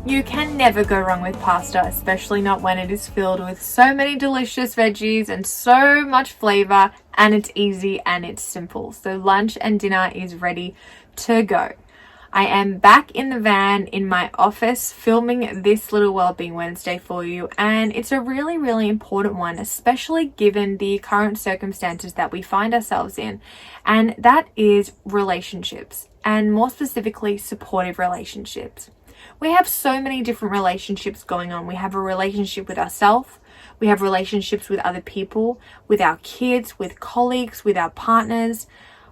You can never go wrong with pasta, especially not when it is filled with so many delicious veggies and so much flavor, and it's easy and it's simple. So lunch and dinner is ready to go. I am back in the van in my office filming this little Wellbeing Wednesday for you, and it's a really, really important one, especially given the current circumstances that we find ourselves in, and that is relationships, and more specifically, supportive relationships. We have so many different relationships going on. We have a relationship with ourselves, we have relationships with other people, with our kids, with colleagues, with our partners.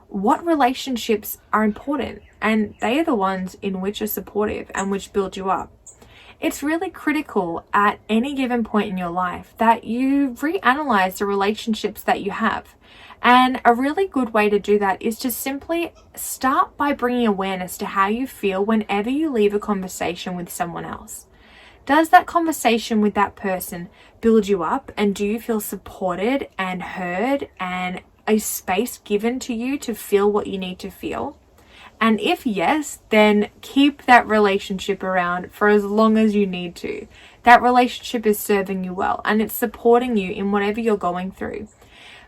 What relationships are important? And they are the ones in which are supportive and which build you up. It's really critical at any given point in your life that you reanalyze the relationships that you have. And a really good way to do that is to simply start by bringing awareness to how you feel whenever you leave a conversation with someone else. Does that conversation with that person build you up, and do you feel supported and heard and a space given to you to feel what you need to feel? And if yes, then keep that relationship around for as long as you need to. That relationship is serving you well and it's supporting you in whatever you're going through.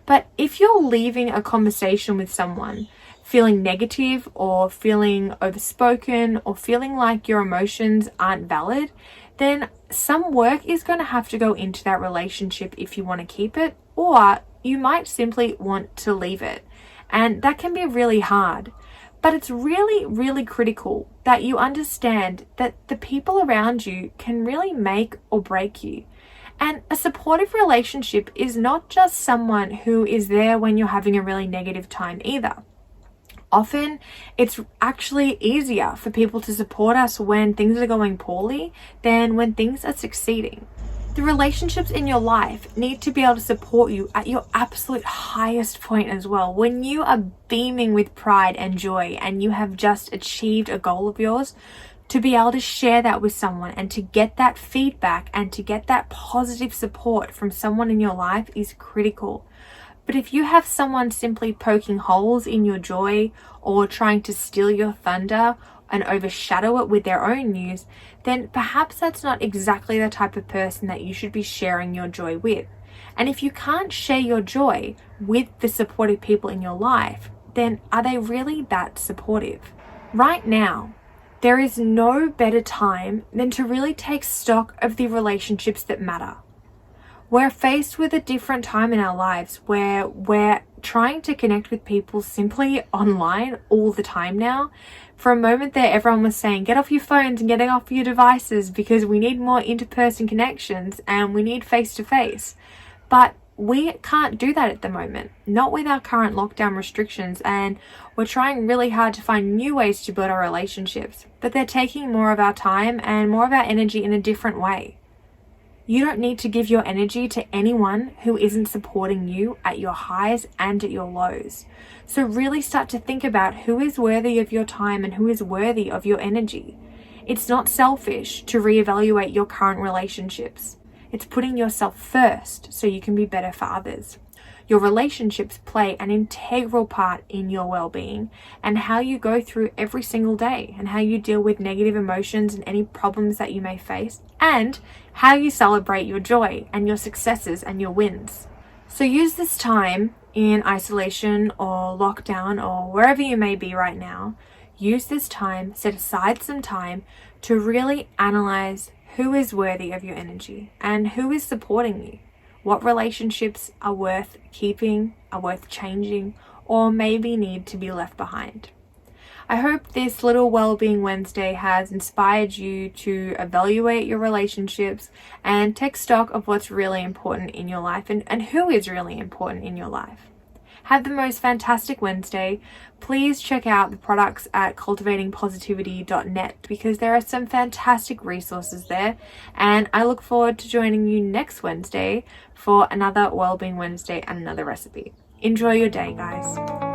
But if you're leaving a conversation with someone feeling negative or feeling overspoken or feeling like your emotions aren't valid, then some work is going to have to go into that relationship if you want to keep it, or you might simply want to leave it. And that can be really hard. But it's really, really critical that you understand that the people around you can really make or break you. And a supportive relationship is not just someone who is there when you're having a really negative time either. Often it's actually easier for people to support us when things are going poorly than when things are succeeding. The relationships in your life need to be able to support you at your absolute highest point as well. When you are beaming with pride and joy and you have just achieved a goal of yours, to be able to share that with someone and to get that feedback and to get that positive support from someone in your life is critical. But if you have someone simply poking holes in your joy or trying to steal your thunder and overshadow it with their own news, then perhaps that's not exactly the type of person that you should be sharing your joy with. And if you can't share your joy with the supportive people in your life, then are they really that supportive? Right now, there is no better time than to really take stock of the relationships that matter. We're faced with a different time in our lives where we're trying to connect with people simply online all the time now. For a moment there, everyone was saying, get off your phones and getting off your devices because we need more in-person connections and we need face-to-face. But we can't do that at the moment, not with our current lockdown restrictions, and we're trying really hard to find new ways to build our relationships, but they're taking more of our time and more of our energy in a different way. You don't need to give your energy to anyone who isn't supporting you at your highs and at your lows. So really start to think about who is worthy of your time and who is worthy of your energy. It's not selfish to reevaluate your current relationships. It's putting yourself first so you can be better for others. Your relationships play an integral part in your well-being and how you go through every single day and how you deal with negative emotions and any problems that you may face, and how you celebrate your joy and your successes and your wins. So use this time in isolation or lockdown or wherever you may be right now. Use this time, set aside some time to really analyze who is worthy of your energy and who is supporting you. What relationships are worth keeping, are worth changing, or maybe need to be left behind. I hope this little Wellbeing Wednesday has inspired you to evaluate your relationships and take stock of what's really important in your life and who is really important in your life. Have the most fantastic Wednesday. Please check out the products at cultivatingpositivity.net because there are some fantastic resources there. And I look forward to joining you next Wednesday for another Wellbeing Wednesday and another recipe. Enjoy your day, guys.